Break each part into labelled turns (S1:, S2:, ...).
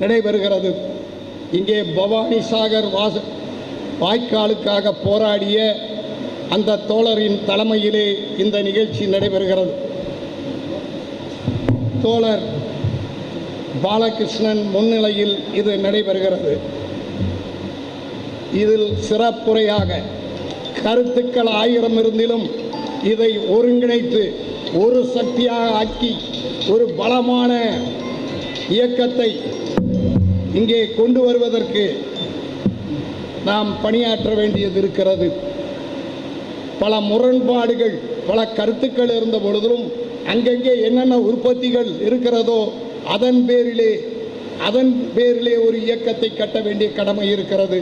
S1: நடைபெறுகிறது. இங்கே பவானி சாகர் வாய்க்காலுக்காக போராடிய அந்த தோழரின் தலைமையிலே இந்த நிகழ்ச்சி நடைபெறுகிறது. தோழர் பாலகிருஷ்ணன் முன்னிலையில் இது நடைபெறுகிறது. இதில் சிறப்புரையாக கருத்துக்கள் 1000 இருந்திலும் இதை ஒருங்கிணைத்து ஒரு சக்தியாக ஆக்கி ஒரு பலமான இயக்கத்தை இங்கே கொண்டு வருவதற்கு நாம் பணியாற்ற வேண்டியது இருக்கிறது. பல முரண்பாடுகள், பல கருத்துக்கள் இருந்த பொழுதிலும் அங்கங்கே என்னென்ன உற்பத்திகள் இருக்கிறதோ அதன் பேரிலே ஒரு இயக்கத்தை கட்ட வேண்டிய கடமை இருக்கிறது.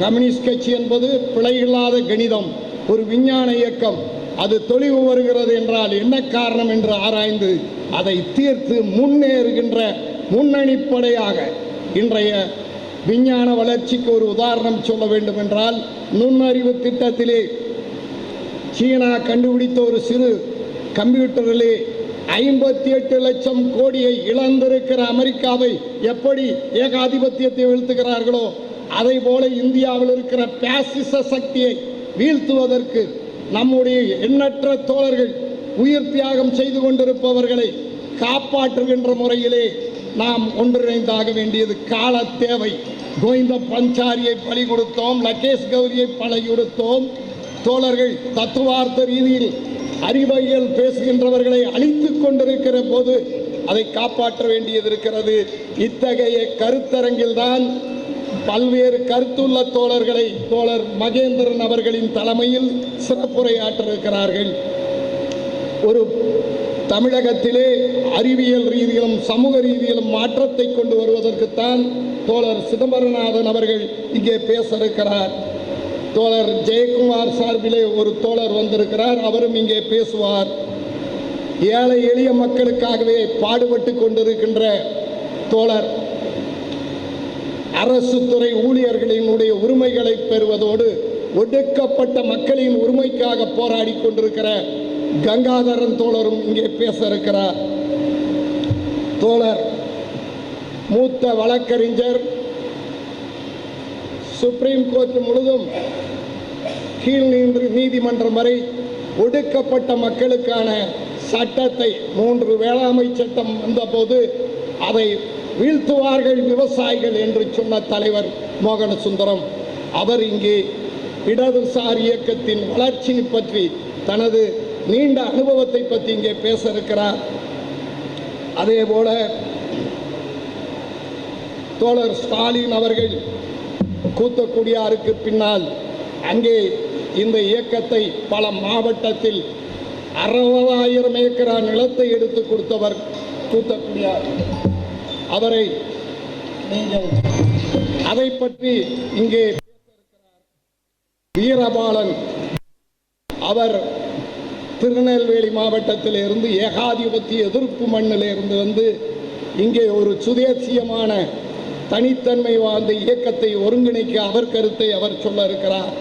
S1: கம்யூனிஸ்ட் கட்சி என்பது பிழையில்லாத கணிதம், ஒரு விஞ்ஞான இயக்கம். அது தொழிவு வருகிறது என்றால் என்ன காரணம் என்று ஆராய்ந்து அதை தீர்த்து முன்னேறுகின்ற முன்னணிப்படையாக இன்றைய விஞ்ஞான வளர்ச்சிக்கு ஒரு உதாரணம் சொல்ல வேண்டும் என்றால், நுண்ணறிவு திட்டத்திலே சீனா கண்டுபிடித்த ஒரு சிறு கம்ப்யூட்டரிலே 58 லட்சம் கோடியை இழந்திருக்கிற அமெரிக்காவை எப்படி ஏகாதிபத்தியத்தை வீழ்த்துகிறார்களோ அதை போல இந்தியாவில் இருக்கிற பாசிச சக்தியை வீழ்த்துவதற்கு நம்முடைய எண்ணற்ற தோழர்கள் உயிர் தியாகம் செய்து கொண்டிருப்பவர்களை காப்பாற்றுகின்ற முறையிலே நாம் ஒன்றிணைந்தாக வேண்டியது கால தேவை. கோவிந்த பஞ்சாரியை பலி கொடுத்தோம், லகேஷ் கௌரியை பலி கொடுத்தோம். தோழர்கள் தத்துவார்த்த ரீதியில் அறிவியல் பேசுகின்றவர்களை அழித்துக் கொண்டிருக்கிற போது அதை காப்பாற்ற வேண்டியது இருக்கிறது. இத்தகைய கருத்தரங்கில்தான் பல்வேறு கருத்துள்ள தோழர்களை தோழர் மகேந்திரன் அவர்களின் தலைமையில் சிறப்புரையாற்ற இருக்கிறார்கள். ஒரு தமிழகத்திலே அறிவியல் ரீதியிலும் சமூக ரீதியிலும் மாற்றத்தை கொண்டு வருவதற்குத்தான் தோழர் சிதம்பரநாதன் அவர்கள் இங்கே பேச இருக்கிறார். தோழர் ஜெயக்குமார் சார்பிலே ஒரு தோழர் வந்திருக்கிறார், அவரும் இங்கே பேசுவார். ஏழை எளிய மக்களுக்காகவே பாடுபட்டு கொண்டிருக்கின்ற தோழர் அரசு துறை ஊழியர்களினுடைய உரிமைகளை பெறுவதோடு ஒடுக்கப்பட்ட மக்களின் உரிமைக்காக போராடி கொண்டிருக்கிற கங்காதரன் தோழரும் இங்கே பேச இருக்கிறார். தோழர் மூத்த வழக்கறிஞர், சுப்ரீம் கோர்ட் முழுதும் கீழ் நீதிமன்றம் வரை ஒடுக்கப்பட்ட மக்களுக்கான சட்டத்தை 3 வேளாண்மை சட்டம் வந்தபோது அதை வீழ்த்துவார்கள் விவசாயிகள் என்று சொன்ன தலைவர் மோகன சுந்தரம். அவர் இங்கே இடதுசாரி இயக்கத்தின் வளர்ச்சியை பற்றி தனது நீண்ட அனுபவத்தை பற்றி இங்கே பேச இருக்கிறார். அதே போல தோழர் ஸ்டாலின் அவர்கள் கூத்தக்குடியாருக்கு பின்னால் அங்கே இந்த இயக்கத்தை பல மாவட்டத்தில் 60,000 ஏக்கரா நிலத்தை எடுத்து கொடுத்தவர் கூத்தக்குடியார். அவரை நீங்கள் அதை பற்றி இங்கே வீரபாலன், அவர் திருநெல்வேலி மாவட்டத்தில் இருந்து ஏகாதிபத்திய எதிர்ப்பு மண்ணில் இருந்து வந்து இங்கே ஒரு சுதேசியமான தனித்தன்மை வாழ்ந்த இயக்கத்தை ஒருங்கிணைக்க அவர் கருத்தை அவர் சொல்ல இருக்கிறார்.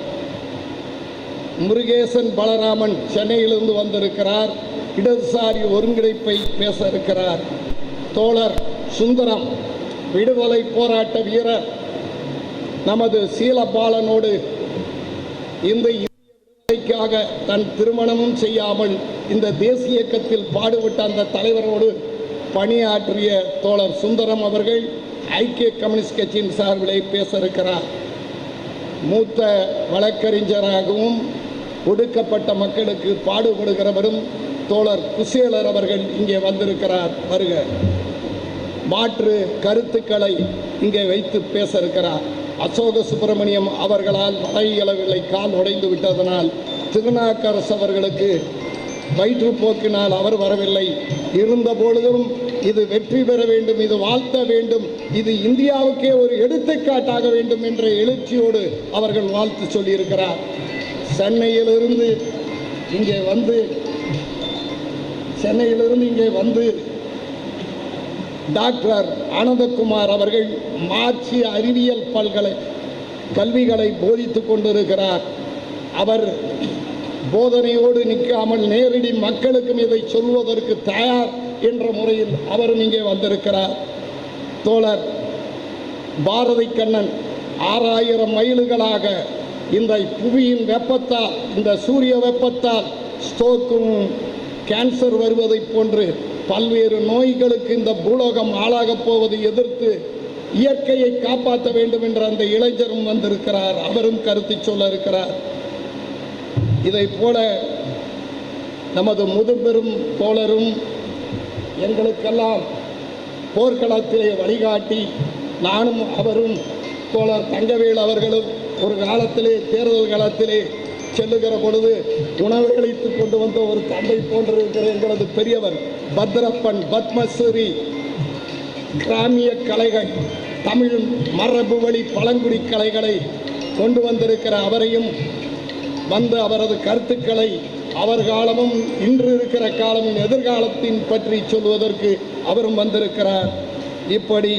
S1: முருகேசன் பலராமன் சென்னையிலிருந்து வந்திருக்கிறார், இடதுசாரி ஒருங்கிணைப்பை பேச இருக்கிறார். தோழர் சுந்தரம் விடுதலை போராட்ட வீரர் நமது சீலபாலனோடு இந்த விடுதலைக்காக தன் திருமணமும் செய்யாமல் இந்த தேசிய இயக்கத்தில் பாடுபட்ட அந்த தலைவரோடு பணியாற்றிய தோழர் சுந்தரம் அவர்கள் ஐக்கிய கம்யூனிஸ்ட் கட்சியின் சார்பிலே பேச இருக்கிறார். மூத்த வழக்கறிஞராகவும் ஒடுக்கப்பட்ட மக்களுக்கு பாடுபடுகிறவரும் தோழர் குசேலர் அவர்கள் இங்கே வந்திருக்கிறார். வருக. மாற்று கருத்துக்களை இங்கே வைத்து பேச இருக்கிறார். அசோக சுப்பிரமணியம் அவர்களால் வலை இயலவில்லை, கால் உடைந்து விட்டதனால் திருநாக்கரசு அவர்களுக்கு வயிற்றுப்போக்கினால் அவர் வரவில்லை. இருந்த பொழுதும் இது வெற்றி பெற வேண்டும், இது வாழ்த்த வேண்டும், இது இந்தியாவுக்கே ஒரு எடுத்துக்காட்டாக வேண்டும் என்ற எழுச்சியோடு அவர்கள் வாழ்த்து சொல்லியிருக்கிறார். சென்னையிலிருந்து இங்கே வந்து டாக்டர் ஆனந்தகுமார் அவர்கள் மார்க்சிய அறிவியல் கல்விகளை போதித்துக் கொண்டிருக்கிறார். அவர் போதனையோடு நிற்காமல் நேரடி மக்களுக்கும் இதை சொல்வதற்கு தயார் என்ற முறையில் அவரும் இங்கே வந்திருக்கிறார். தோழர் பாரதி கண்ணன் 6000 மைல்களாக இந்த புவியின் வெப்பத்தால், இந்த சூரிய வெப்பத்தால் ஸ்ட்ரோக்கும் கேன்சர் வருவதைப் போன்று பல்வேறு நோய்களுக்கு இந்த பூலோகம் ஆளாகப் போவதை எதிர்த்து இயற்கையை காப்பாற்ற வேண்டும் என்ற அந்த இளைஞரும் வந்திருக்கிறார். அவரும் கருத்து சொல்ல இருக்கிறார். இதை போல நமது முதுபெரும் தோழரும் எங்களுக்கெல்லாம் போர்க்களத்திலே வழிகாட்டி, நானும் அவரும் தோழர் தங்கவேல் அவர்களும் ஒரு காலத்திலே தேர்தல் காலத்திலே செல்லுகிற பொழுது உணவு அளித்து கொண்டு வந்த ஒரு தந்தை போன்றிருக்கிற எங்களது பெரியவர் பத்ரப்பன் பத்மஸ்ரீ கிராமிய கலைகள், தமிழ் மரபு வழி பழங்குடி கலைகளை கொண்டு வந்திருக்கிற அவரையும் வந்து அவரது கருத்துக்களை அவர் காலமும் இன்று இருக்கிற காலமும் எதிர்காலத்தின் பற்றி சொல்வதற்கு அவரும் வந்திருக்கிறார். இப்படி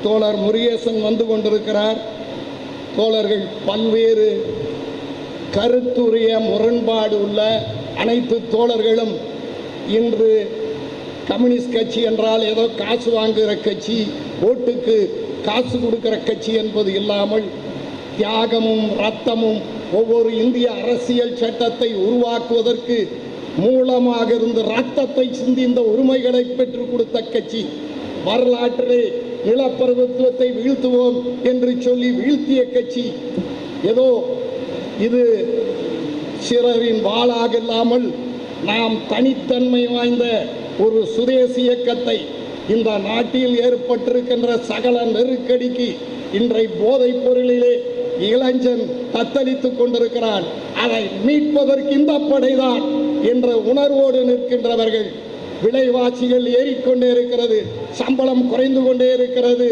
S1: தோழர் முருகேசன் வந்து கொண்டிருக்கிறார். தோழர்கள் பல்வேறு கருத்துரிய முரண்பாடு உள்ள அனைத்து தோழர்களும் இன்று கம்யூனிஸ்ட் கட்சி என்றால் ஏதோ காசு வாங்குகிற கட்சி, ஓட்டுக்கு காசு கொடுக்கிற கட்சி என்பது இல்லாமல் தியாகமும் இரத்தமும் ஒவ்வொரு இந்திய அரசியல் சட்டத்தை உருவாக்குவதற்கு மூலமாக இருந்து இரத்தத்தை சிந்தி இந்த உரிமைகளை பெற்றுக் கொடுத்த கட்சி, வரலாற்றிலே நிலப்பிரபுத்துவத்தை வீழ்த்துவோம் என்று சொல்லி வீழ்த்திய கட்சி, ஏதோ இது சிறரின் வாளாக இல்லாமல் நாம் தனித்தன்மை வாய்ந்த ஒரு சுதேசி இயக்கத்தை, இந்த நாட்டில் ஏற்பட்டிருக்கின்ற சகல நெருக்கடிக்கு இன்றை போதைப் பொருளிலே இளைஞன் தத்தளித்துக் கொண்டிருக்கிறான், அதை மீட்பதற்கு இந்த படைதான் என்ற உணர்வோடு நிற்கின்றவர்கள். விலைவாசிகள் ஏறிக்கொண்டே இருக்கிறது, சம்பளம் குறைந்து கொண்டே இருக்கிறது.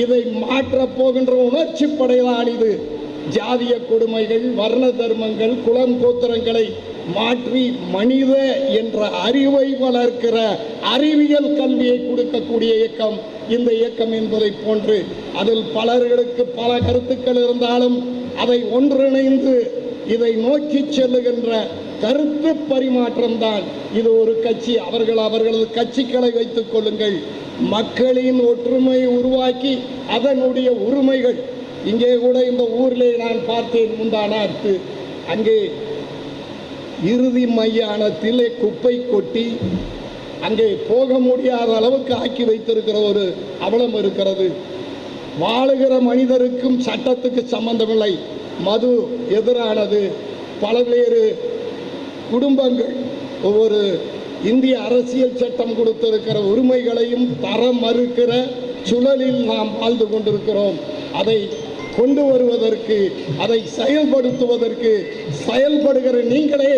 S1: இதை மாற்றப் போகின்ற உணர்ச்சி படைதான் இது. ஜாதிய கொடுமைகள், வர்ண தர்மங்கள், குலம் கோத்திரங்களை மாற்றி மனித என்ற அறிவை வளர்க்கிற அறிவியல் கல்வியை கொடுக்கக்கூடிய இயக்கம் இந்த இயக்கம் என்பதை போன்று அதில் பலர்களுக்கு பல கருத்துக்கள் இருந்தாலும் அதை ஒன்றிணைந்து இதை நோக்கி செல்லுகின்ற கருத்து பரிமாற்றம் தான் இது. ஒரு கட்சி அவர்களது கட்சிகளை வைத்துக் கொள்ளுங்கள், மக்களின் ஒற்றுமையை உருவாக்கி அதனுடைய உரிமைகள். இங்கே கூட இந்த ஊரிலே நான் பார்த்தேன் முந்தானாத்து, அங்கே இறுதி மையானத்திலே குப்பை கொட்டி அங்கே போக முடியாத அளவுக்கு ஆக்கி வைத்திருக்கிற ஒரு அவலம் இருக்கிறது. வாழுகிற மனிதருக்கும் சட்டத்துக்கு சம்பந்தமில்லை, மது எதிரானது. பல்வேறு குடும்பங்கள் ஒவ்வொரு இந்திய அரசியல் சட்டம் கொடுத்திருக்கிற உரிமைகளையும் தர மறுக்கிற சுழலில் நாம் வாழ்ந்து கொண்டிருக்கிறோம். அதை கொண்டு வருவதற்கு, அதை செயல்படுத்துவதற்கு செயல்படுகிற நீங்களே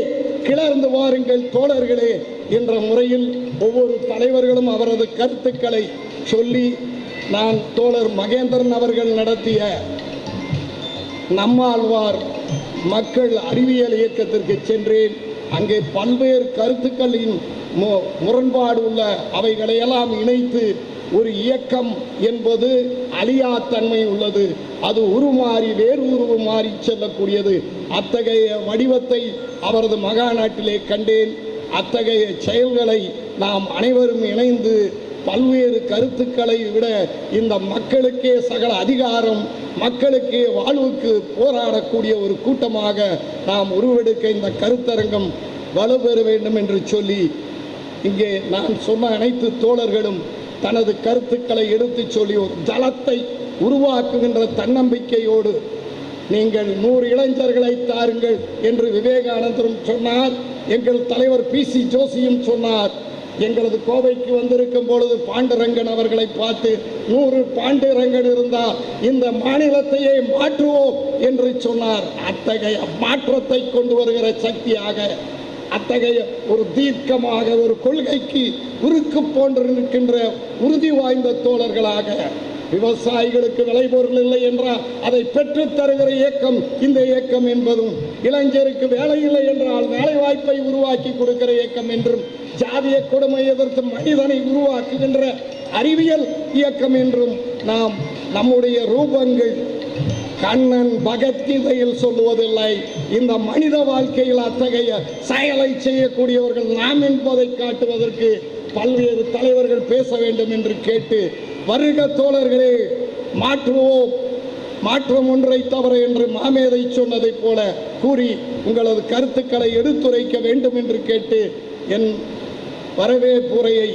S1: கிளர்ந்து வாருங்கள் தோழர்களே என்ற முறையில் ஒவ்வொரு தலைவர்களும் அவரது கருத்துக்களை சொல்லி, நான் தோழர் மகேந்திரன் அவர்கள் நடத்திய நம்மாழ்வார் மக்கள் அறிவியல் இயக்கத்திற்கு சென்றேன். அங்கே பல்வேறு கருத்துக்களின் முரண்பாடு உள்ள அவைகளையெல்லாம் இணைத்து ஒரு இயக்கம் என்பது அழியாத்தன்மை உள்ளது, அது உருமாறி வேறு உருவு மாறி செல்லக்கூடியது. அத்தகைய வடிவத்தை அவரது மகாநாட்டிலே கண்டேன். அத்தகைய செயல்களை நாம் அனைவரும் இணைந்து பல்வேறு கருத்துக்களை விட இந்த மக்களுக்கே சகல அதிகாரம், மக்களுக்கே வாழ்வுக்கு போராடக்கூடிய ஒரு கூட்டமாக நாம் உருவெடுக்க இந்த கருத்தரங்கம் வலுப்பெற வேண்டும் என்று சொல்லி, இங்கே நான் சொன்ன அனைத்து தோழர்களும் தனது கருத்துக்களை எடுத்துச் சொல்லி ஒரு தளத்தை உருவாக்குகின்ற தன்னம்பிக்கையோடு நீங்கள் 100 இளைஞர்களை தாருங்கள் என்று விவேகானந்தரும் சொன்னார். எங்கள் தலைவர் PC ஜோஷியும் சொன்னார். எங்களது கோவைக்கு வந்திருக்கும் பொழுது பாண்டுரங்கன் அவர்களை பார்த்து 100 பாண்டுரங்கன் இருந்தால் இந்த மாநிலத்தையே மாற்றுவோம் என்று சொன்னார். அத்தகைய மாற்றத்தை கொண்டு வருகிற சக்தியாக, அத்தகைய ஒரு தீர்க்கமாக, ஒரு கொள்கைக்கு உருக்கு போன்று நிற்கின்ற உறுதி வாய்ந்த தோழர்களாக, விவசாயிகளுக்கு விளைபொருள் இல்லை என்றால் அதை பெற்றுத் தருகிற இயக்கம் இந்த இயக்கம் என்பதும், இளைஞருக்கு வேலை இல்லை என்றால் வேலை வாய்ப்பை உருவாக்கி கொடுக்கிற இயக்கம் என்றும், ஜாதிய கொடுமை எதிர்த்து மனிதனை உருவாக்குகின்ற அறிவியல் இயக்கம் என்றும் நாம் நம்முடைய ரூபங்கள் கண்ணன் பகவத்கீதையில் சொல்லுவதில்லை. இந்த மனித வாழ்க்கையில் அத்தகைய செயலை செய்யக்கூடியவர்கள் நாம் என்பதை காட்டுவதற்கு பல்வேறு தலைவர்கள் பேச வேண்டும் என்று கேட்டு, வருக தோழர்களே, மாற்றுவோம், மாற்றம் ஒன்றை தவிர என்று மாமேதை சொன்னதைப் போல கூறி உங்களது கருத்துக்களை எடுத்துரைக்க வேண்டும் என்று கேட்டு என் வரவேற்புரையை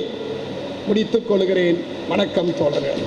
S1: முடித்துக் கொள்கிறேன். வணக்கம் தோழர்கள்.